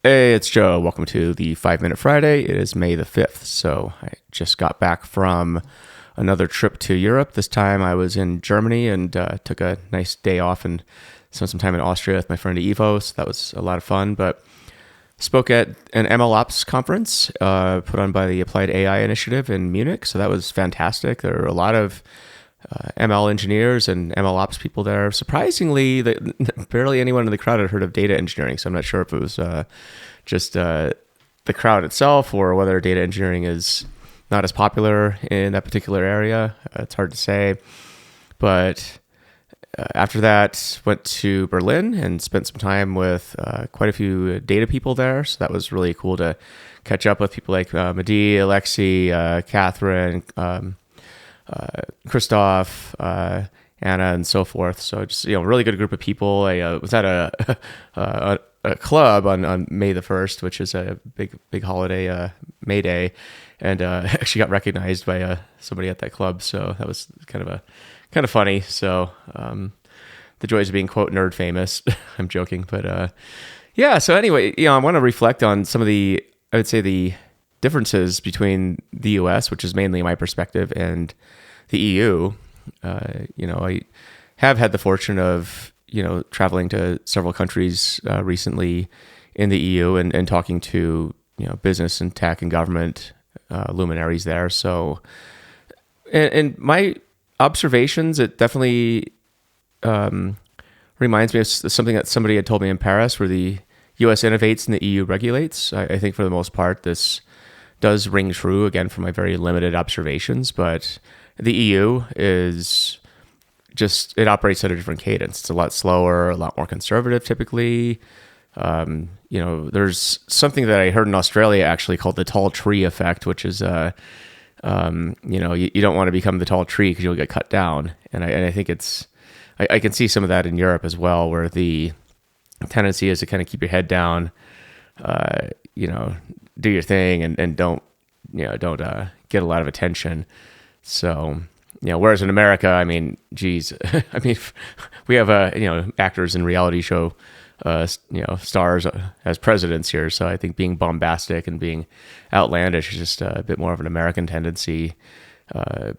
Hey, it's Joe. Welcome to the 5 Minute Friday. It is May the 5th. So I just got back from another trip to Europe. This time I was in Germany and took a nice day off and spent some time in Austria with my friend Ivo. So that was a lot of fun. But spoke at an ML Ops conference put on by the Applied AI Initiative in Munich. So that was fantastic. There were a lot of ML engineers and ML ops people there. Surprisingly, barely anyone in the crowd had heard of data engineering. So I'm not sure if it was just the crowd itself or whether data engineering is not as popular in that particular area. It's hard to say. But after that, went to Berlin and spent some time with quite a few data people there. So that was really cool to catch up with people like Mehdi, Alexi, Catherine, Christoph, Anna, and so forth. So just really good group of people. I was at a club on May the 1st, which is a big holiday, May Day, and actually got recognized by somebody at that club. So that was kind of funny. So the joys of being quote nerd famous. I'm joking, but yeah. So anyway, I want to reflect on some of the differences between the U.S., which is mainly my perspective, and the EU. I have had the fortune of traveling to several countries recently in the EU and talking to business and tech and government luminaries there. So, and my observations, it definitely reminds me of something that somebody had told me in Paris, where the U.S. innovates and the EU regulates. I think for the most part, this does ring true, again, from my very limited observations, but the EU is it operates at a different cadence. It's a lot slower, a lot more conservative typically. There's something that I heard in Australia actually called the tall tree effect, which is, you don't want to become the tall tree because you'll get cut down. And I think I can see some of that in Europe as well, where the tendency is to kind of keep your head down, do your thing and don't get a lot of attention. So, whereas in America, I mean, geez, we have actors in reality show, stars as presidents here. So I think being bombastic and being outlandish is just a bit more of an American tendency.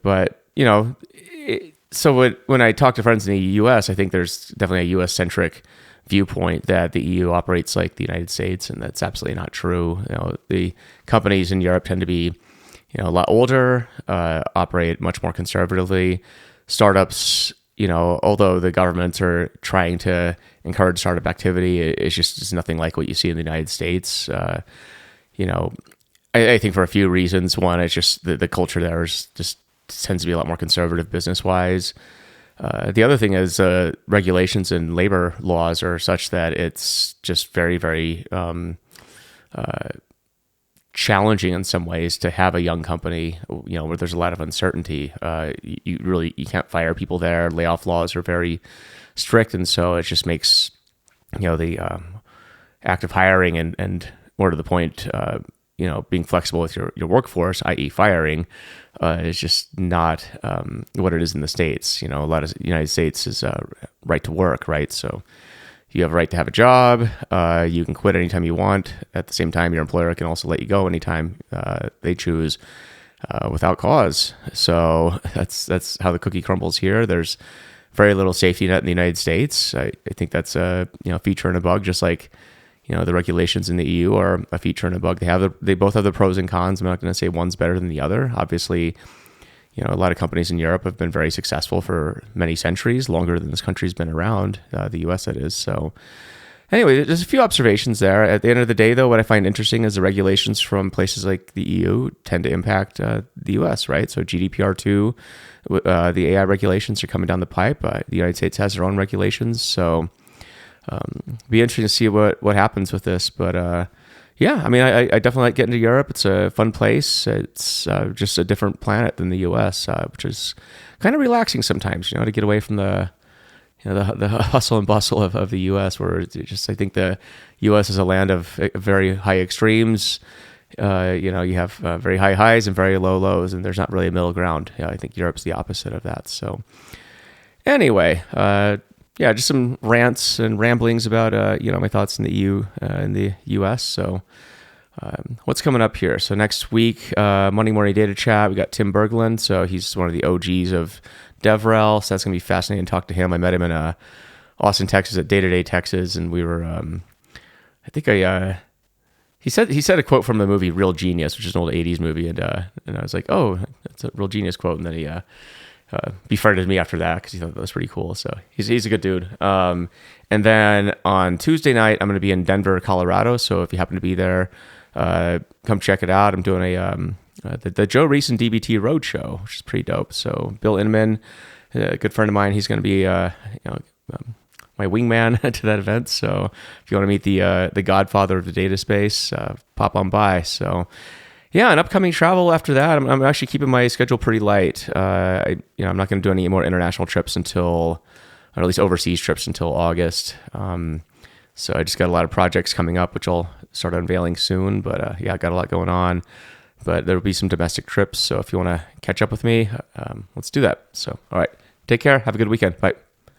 But so when I talk to friends in the U.S., I think there's definitely a U.S.-centric viewpoint that the EU operates like the United States, and that's absolutely not true. The companies in Europe tend to be a lot older, operate much more conservatively. Startups, although the governments are trying to encourage startup activity, it's nothing like what you see in the United States. I think for a few reasons. One, it's just the culture there just tends to be a lot more conservative business-wise. The other thing is regulations and labor laws are such that it's just very, very challenging in some ways to have a young company, where there's a lot of uncertainty. You can't fire people there. Layoff laws are very strict, and so it just makes the active hiring and more to the point, being flexible with your workforce, i.e. firing, is just not what it is in the States. A lot of the United States is right to work, right? So you have a right to have a job. You can quit anytime you want. At the same time, your employer can also let you go anytime they choose without cause. So that's how the cookie crumbles here. There's very little safety net in the United States. I think that's a feature and a bug, just like the regulations in the EU are a feature and a bug. They both have the pros and cons. I'm not going to say one's better than the other. Obviously, a lot of companies in Europe have been very successful for many centuries, longer than this country's been around, the US that is. So anyway, there's a few observations there. At the end of the day, though, what I find interesting is the regulations from places like the EU tend to impact the US, right? So GDPR2, the AI regulations are coming down the pipe. The United States has their own regulations. So be interesting to see what happens with this. But yeah, I definitely like getting to Europe. It's a fun place. It's just a different planet than the U.S., which is kind of relaxing sometimes, to get away from the hustle and bustle of the U.S., where I think the U.S. is a land of very high extremes. You have very high highs and very low lows, and there's not really a middle ground. I think Europe's the opposite of that. So anyway, yeah, just some rants and ramblings about my thoughts in the US. So what's coming up here? So next week, Monday morning data chat. We got Tim Berglund. So he's one of the OGs of DevRel. So that's gonna be fascinating to talk to him. I met him in Austin, Texas at Day to Day Texas, and we were I think he said a quote from the movie Real Genius, which is an old '80s movie, and I was like, oh, that's a Real Genius quote, and then he befriended me after that because he thought that was pretty cool. So he's a good dude. And then on Tuesday night, I'm going to be in Denver, Colorado. So if you happen to be there, come check it out. I'm doing the Joe Reese and DBT Roadshow, which is pretty dope. So Bill Inman, a good friend of mine, he's going to be my wingman to that event. So if you want to meet the godfather of the data space, pop on by. So yeah, and upcoming travel after that, I'm actually keeping my schedule pretty light. I'm not going to do any more international trips or at least overseas trips until August. So I just got a lot of projects coming up, which I'll start unveiling soon. But yeah, I got a lot going on. But there will be some domestic trips. So if you want to catch up with me, let's do that. So all right, take care. Have a good weekend. Bye.